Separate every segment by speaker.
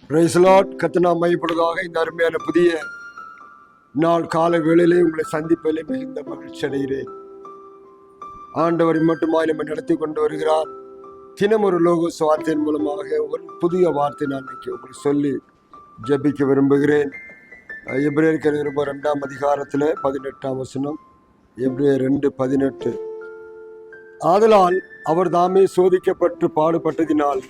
Speaker 1: Praise the Lord. கர்த்தர் மையப்படுவதாக. இந்த அருமையான புதிய நாள் காலை வேளையிலே உங்களை சந்திப்பதிலே மிகுந்த மகிழ்ச்சி அடைகிறேன். ஆண்டவரை மட்டுமாய் நம்ம நடத்தி கொண்டு வருகிறார். தினம் ஒரு லோகோஸ் வார்த்தையின் மூலமாக ஒரு புதிய வார்த்தை நான் உங்களுக்கு சொல்லி ஜெபிக்க விரும்புகிறேன். எபிரேயருக்கு 2ஆம் அதிகாரத்தில் 18ஆம் வசனம். எபிரேயர் 2:18. ஆதலால் அவர் தாமே சோதிக்கப்பட்டு பாடுபட்டதினால்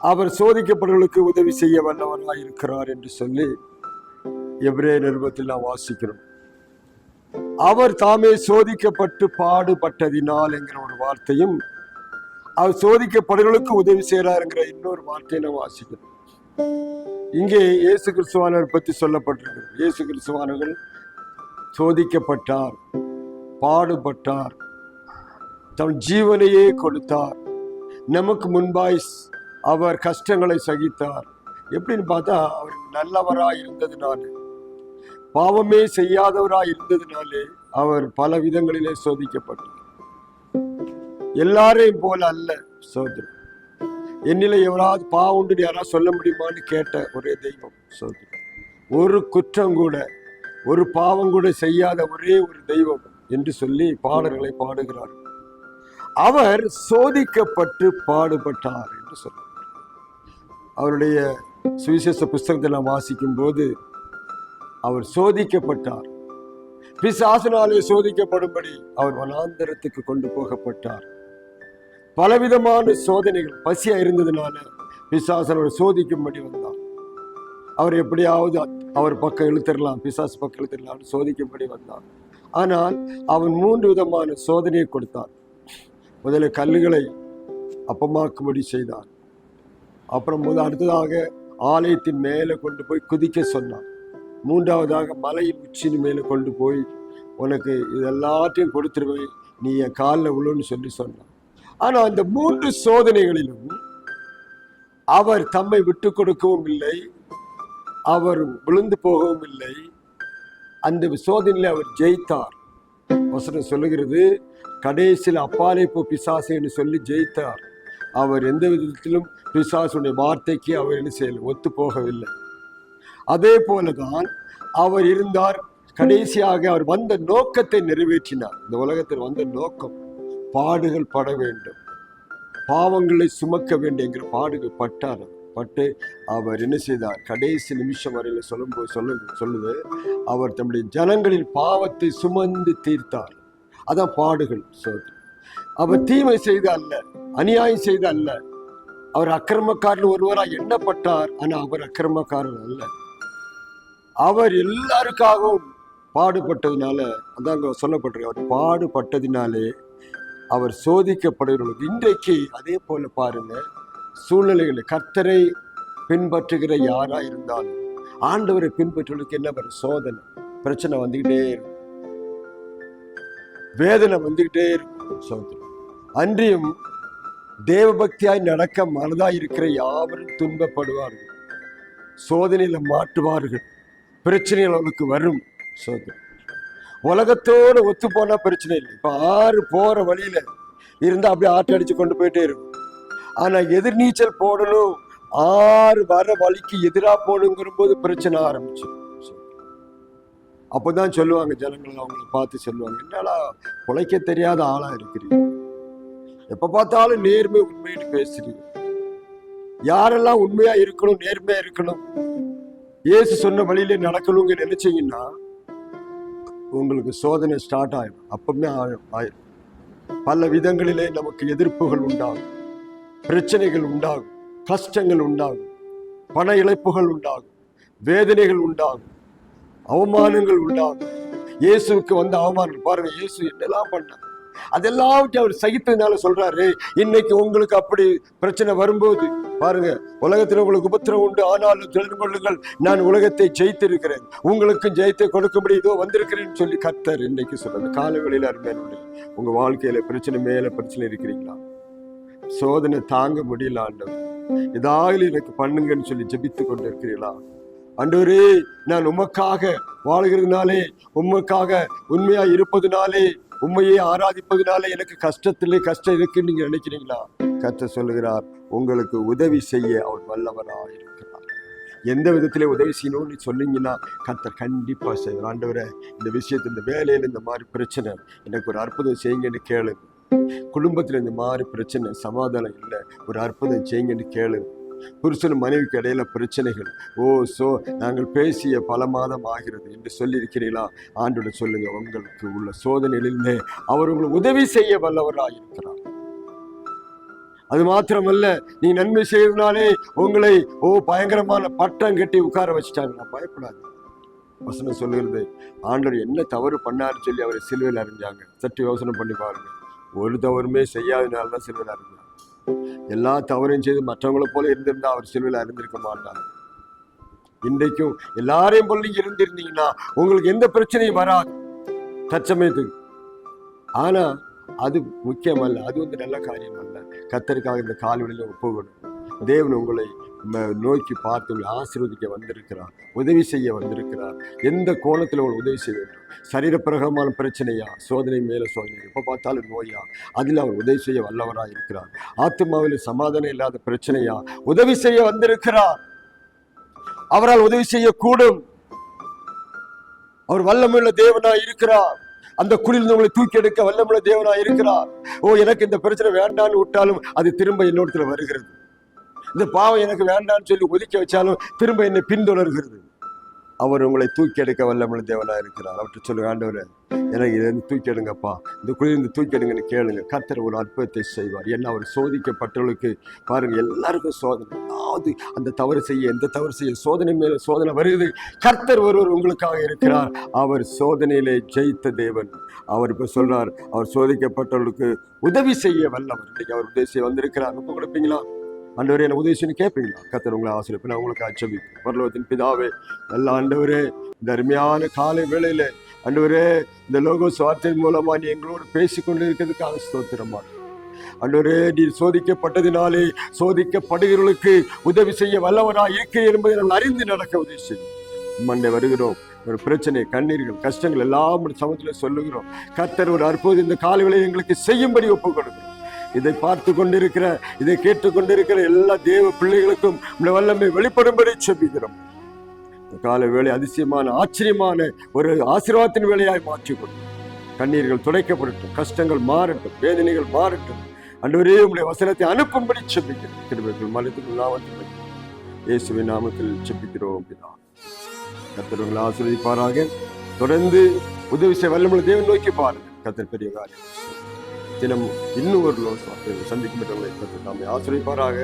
Speaker 1: அவர் சோதிக்கப்படுவர்களுக்கு உதவி செய்ய வல்லவராய் இருக்கிறார் என்று சொல்லி எபிரேயர் நிருபத்தில் நாம் வாசிக்கிறோம். அவர் தாமே சோதிக்கப்பட்டு பாடுபட்டதினால் என்கிற ஒரு வார்த்தையும், அவர் சோதிக்கப்படுவர்களுக்கு உதவி செய்கிறாருங்கிற இன்னொரு வார்த்தையை நாம் வாசிக்கிறோம். இங்கே இயேசு கிறிஸ்துவானவர் பற்றி சொல்லப்பட்டிருக்கிறது. இயேசு கிறிஸ்துவானவர்கள் சோதிக்கப்பட்டார், பாடுபட்டார், தம் ஜீவனையே கொடுத்தார். நமக்கு முன்பாய் அவர் கஷ்டங்களை சகித்தார். எப்படின்னு பார்த்தா, அவர் நல்லவராய் இருந்ததுனாலே, பாவமே செய்யாதவராய் இருந்ததுனாலே அவர் பல விதங்களிலே சோதிக்கப்பட்டார். எல்லாரையும் போல அல்ல சோதனை. என்னில எவராவது பாவம் உண்டு யாராவது சொல்ல முடியுமான்னு கேட்ட ஒரே தெய்வம் சோதனை. ஒரு குற்றம் கூட, ஒரு பாவம் கூட செய்யாத ஒரே ஒரு தெய்வம் என்று சொல்லி பாடல்களை பாடுகிறார். அவர் சோதிக்கப்பட்டு பாடுபட்டார் என்று சொல்றார். அவருடைய சுவிசேஷ புஸ்தகத்தை நாம் வாசிக்கும் போது, அவர் சோதிக்கப்பட்டார். பிசாசினாலே சோதிக்கப்படும்படி அவர் வனாந்தரத்துக்கு கொண்டு போகப்பட்டார். பலவிதமான சோதனைகள், பசியா இருந்ததுனால பிசாசனோட சோதிக்கும்படி வந்தார். அவர் எப்படியாவது அவர் பக்கம் இழுத்திடலாம், பிசாசு பக்கம் இழுத்திடலாம் சோதிக்கும்படி வந்தார். ஆனால் அவன் 3 விதமான சோதனையை கொடுத்தார். முதல்ல கல்லுகளை அப்பமாக்கும்படி செய்தார். அப்புறம் அடுத்ததாக ஆலயத்தின் மேலே கொண்டு போய் குதிக்க சொன்னார். 3ஆவதாக மலையின் உச்சின் மேலே கொண்டு போய், உனக்கு இதெல்லாத்தையும் கொடுத்துருவேன், நீ என் காலில் விழுன்னு சொல்லி சொன்னார். ஆனால் அந்த 3 சோதனைகளிலும் அவர் தம்மை விட்டு கொடுக்கவும் இல்லை, அவர் விழுந்து போகவும் இல்லை. அந்த சோதனையில் அவர் ஜெயித்தார். வசனம் சொல்லுகிறது, கடைசியில் அப்பாலே போ பிசாசேன்னு சொல்லி ஜெயித்தார். அவர் எந்த விதத்திலும் பிசாசுடைய வார்த்தைக்கு அவர் என்ன செய்யல, ஒத்து போகவில்லை. அதே போலதான் அவர் இருந்தார். கடைசியாக அவர் வந்த நோக்கத்தை நிறைவேற்றினார். இந்த உலகத்தில் வந்த நோக்கம் பாடுகள் பட வேண்டும், பாவங்களை சுமக்க வேண்டும் என்கிற பாடுகள் பட்டு அவர் என்ன செய்தார், கடைசி நிமிஷம் வரையில் சொல்லுது அவர் தம்முடைய ஜனங்களின் பாவத்தை சுமந்து தீர்த்தார். அதான் பாடுகள். அவர் தீமை செய்த அல்ல, அநியாயம் செய்த அல்ல. அவர் அக்கிரமக்காரன் ஒருவராக எண்ணப்பட்டார். ஆனா அவர் அக்கிரமக்காரன் அல்ல. அவர் எல்லாருக்காகவும் பாடுபட்டதுனால, அதாங்க சொல்லப்பட்டிருக்கு, அவர் பாடுபட்டதினாலே அவர் சோதிக்கப்படுகிறவர்களுக்கு. இன்றைக்கு அதே போல பாருங்க, சூழ்நிலைகளை கர்த்தரை பின்பற்றுகிற யாரா இருந்தாலும், ஆண்டவரை பின்பற்றுவதற்கு என்ன வரும், சோதனை, பிரச்சனை வந்துகிட்டே இருக்கும், வேதனை வந்துகிட்டே இருக்கும். சோதனை அன்றியும் தேவபக்தியாய் நடக்க மனதாய் இருக்கிற யாவரும் துன்பப்படுவார்கள், சோதனையில மாட்டுவார்கள், பிரச்சனைகள் அவளுக்கு வரும். சோதனை உலகத்தோடு ஒத்து போனா பிரச்சனை இல்லை. இப்ப 6 போற வழியில இருந்தா அப்படியே ஆட்டை அடிச்சு கொண்டு போயிட்டே இருக்கும். ஆனா எதிர்நீச்சல் போடணும், 6 வர வழிக்கு எதிராக போடுங்கிற போது பிரச்சனை ஆரம்பிச்சு. அப்போதான் சொல்லுவாங்க ஜனங்கள், அவங்களை பார்த்து சொல்லுவாங்க, என்னடா உழைக்க தெரியாத ஆளா இருக்கிறீங்க, எப்ப பார்த்தாலும் நேர்மை உண்மைன்னு பேசுறீங்க. யாரெல்லாம் உண்மையா இருக்கணும், நேர்மையா இருக்கணும், இயேசு சொன்ன வழியில நடக்கணுங்க நினைச்சீங்கன்னா உங்களுக்கு சோதனை ஸ்டார்ட் ஆயிடும். அப்பவுமே ஆயிடும். பல விதங்களிலே நமக்கு எதிர்ப்புகள் உண்டாகும், பிரச்சனைகள் உண்டாகும், கஷ்டங்கள் உண்டாகும், பண இழப்புகள் உண்டாகும், வேதனைகள் உண்டாகும், அவமானங்கள் உண்டாகும். இயேசுக்கு வந்த அவமானம் பாருங்க, இயேசு என்னெல்லாம் பண்ணார், அதெல்லாம் அவர் சகித்ததுனால சொல்றாரு, இன்னைக்கு உங்களுக்கு அப்படி பிரச்சனை வரும்போது பாருங்க, உலகத்தில் உங்களுக்கு உபத்திரம் உண்டு, ஆனாலும் தெரிந்து கொள்ளுங்கள், நான் உலகத்தை ஜெயித்திருக்கிறேன், உங்களுக்கு ஜெயித்தை கொடுக்கும்படி இதோ வந்திருக்கிறேன்னு சொல்லி கர்த்தர் இன்னைக்கு சொல்றது. காலவெளியில அருமையான உங்க வாழ்க்கையில பிரச்சனை மேல பிரச்சனை இருக்கிறீங்களா, சோதனை தாங்க முடியல, ஆண்டவர் ஏதாவது எனக்கு பண்ணுங்கன்னு சொல்லி ஜெபித்து கொண்டு இருக்கிறீங்களா? ஆண்டவரே, நான் உமக்காக வாழ்கிறதுனாலே, உமக்காக உண்மையா இருப்பதுனாலே, உண்மையை ஆராதிப்பதுனாலே எனக்கு கஷ்டத்திலே கஷ்டம் இருக்குன்னு நீங்க நினைக்கிறீங்களா? கர்த்தர் சொல்லுகிறார், உங்களுக்கு உதவி செய்ய அவர் வல்லவராக இருக்கிறார். எந்த விதத்திலே உதவி செய்யணும்னு சொன்னீங்கன்னா கர்த்தர் கண்டிப்பா செய்வார். ஆண்டவரே, இந்த விஷயத்துல, இந்த வேலையில இந்த மாதிரி பிரச்சனை, எனக்கு ஒரு அற்புதம் செய்யுங்கன்னு கேளுங்க. குடும்பத்துல இந்த மாதிரி பிரச்சனை, சமாதானம் இல்லை, ஒரு அற்புதம் செய்யுங்கன்னு கேளுங்க. புருஷன் மனைவிக்கு இடையில பிரச்சனைகள், நாங்கள் பேசிய பல மாதம் ஆகிறது என்று சொல்லி இருக்கிறீங்களா? ஆண்டோட சொல்லுங்க, உங்களுக்கு உள்ள சோதனையிலிருந்தே அவர் உங்களுக்கு உதவி செய்ய வல்லவராக இருக்கிறார். அது மாத்திரமல்ல, நீ நன்மை செய்யறதுனாலே உங்களை பயங்கரமான பட்டம் கட்டி உட்கார வச்சுட்டாங்க. பயப்படாது. வசனம் சொல்லுகிறது, ஆண்டவர் என்ன தவறு பண்ணாருன்னு சொல்லி அவரை சிலுவையில் அறிஞ்சாங்க. சற்று யோசனை பண்ணி பாருங்க. ஒரு தவறுமே செய்யாதனால்தான் சிலுவையில் அறிஞ்சாங்க. எல்லா தவறையும் செய்து மற்றவங்களை போல இருந்திருந்தா அவர் சிலுவையில் அறிந்திருக்க மாட்டாங்க. இன்றைக்கும் எல்லாரையும் போல நீங்க இருந்திருந்தீங்கன்னா உங்களுக்கு எந்த பிரச்சனையும் வராது தற்சமயத்துக்கு. ஆனா அது முக்கியமல்ல, அது நல்ல காரியம் அல்ல. கர்த்தருக்காக இந்த கால்வெளியில ஒப்புக்கொடுங்க. தேவன் உங்களை நோக்கி பார்த்து உங்களை ஆசீர்வதிக்க வந்திருக்கிறார், உதவி செய்ய வந்திருக்கிறார். எந்த கோணத்தில் உங்களை உதவி செய்ய வேண்டும்? சரீரப்பிரகமான பிரச்சனையா, சோதனை மேல சோதனை, எப்போ பார்த்தாலும் நோயா, அதில் அவர் உதவி செய்ய வல்லவராக இருக்கிறார். ஆத்மாவில் சமாதானம் இல்லாத பிரச்சனையா, உதவி செய்ய வந்திருக்கிறார். அவரால் உதவி செய்யக்கூடும். அவர் வல்லமையுள்ள தேவனாய் இருக்கிறார். அந்த குழியிலிருந்து உங்களை தூக்கி எடுக்க வல்லமுள்ள தேவனாய் இருக்கிறார். எனக்கு இந்த பிரச்சனை வேண்டான்னு விட்டாலும் அது திரும்ப என்னோடத்துல வருகிறது. இந்த பாவம் எனக்கு வேண்டான்னு சொல்லி ஒதுக்கி வச்சாலும் திரும்ப என்னை பின்தொடர்கிறது. அவர் உங்களை தூக்கி எடுக்க வல்லமுள்ள தேவனாய் இருக்கிறார். அவற்றை சொல்லுங்க, ஆண்டவரே, எனக்கு இதை தூக்கி எடுங்கப்பா, இந்த குழியிலிருந்து தூக்கி எடுங்கன்னு கேளுங்க. கர்த்தர் ஒரு அற்புதத்தை செய்வார். ஏன்னா அவர் சோதிக்கப்பட்டவர்களுக்கு பாருங்க, எல்லாருக்கும் சோதனை. அதாவது அந்த தவறு செய்ய, எந்த தவறு செய்ய சோதனை மேல சோதனை வருகிறது. கர்த்தர் ஒருவர் உங்களுக்காக இருக்கிறார். அவர் சோதனையிலே ஜெயித்த தேவன். அவர் இப்ப சொல்றார், அவர் சோதிக்கப்பட்டவர்களுக்கு உதவி செய்ய வல்லவர். இன்னைக்கு அவர் உதவி செய்ய வந்திருக்கிறார். ஒப்பு கொடுப்பீங்களா? ஆண்டவரே, என்ன உதவி செய்யணும் கேட்பீங்களா? கர்த்தர் உங்களை ஆசீர்வதிப்பார். நான் உங்களுக்கு ஆட்சேபிப்பேன். பரலோகத்தின் பிதாவே, நல்ல ஆண்டவரே, இந்த அருமையான காலை வேளையில ஆண்டவரே, இந்த லோகோஸ் வார்த்தையின் மூலமா நீ எங்களோடு பேசிக்கொண்டு இருக்கிறதுக்காக ஸ்தோத்திரமா. ஆண்டவரே, நீ சோதிக்கப்பட்டதினாலே சோதிக்கப்படுகிறவர்களுக்கு உதவி செய்ய வல்லவராக இருக்கிறேன் என்பதை நாங்கள் அறிந்து நடக்க உதவி செய்யும். மண்டை வருகிறோம். ஒரு பிரச்சனை, கண்ணீர்கள், கஷ்டங்கள் எல்லாம் சமூகத்தில் சொல்லுகிறோம். கர்த்தர் ஒரு அற்புதம் இந்த காலைகளை எங்களுக்கு செய்யும்படி ஒப்புக் கொடுக்கிறோம். இதை பார்த்து கொண்டிருக்கிற, இதை கேட்டுக்கொண்டிருக்கிற எல்லா தேவ பிள்ளைகளுக்கும் வல்லமை வெளிப்படும்படி செபிக்கிறோம். கால வேலை அதிசயமான, ஆச்சரியமான ஒரு ஆசீர்வாதத்தின் வேலையாய் மாற்றிக்கொள்ளும். கண்ணீர்கள் துடைக்கப்படட்டும், கஷ்டங்கள் மாறட்டும், வேதனைகள் மாறட்டும். ஆண்டவரே, உங்களுடைய வசனத்தை அனுப்பும்படி செபிக்கிறோம். கிருபைகள் மனிதர்கள் நாமத்தில் இயேசுவின் நாமத்தில் செபிக்கிறோம். கர்த்தர் உங்களை ஆசீர்வதிப்பாராக. தொடர்ந்து உதவி செய்ய வல்லமுள்ள தேவன் நோக்கி பாருங்க. கர்த்தர் பெரிய காரியம் தினமும் இன்னும் ஒரு சந்திக்கும் கர்த்தர் நம்மை ஆசீர்வதிப்பாராக.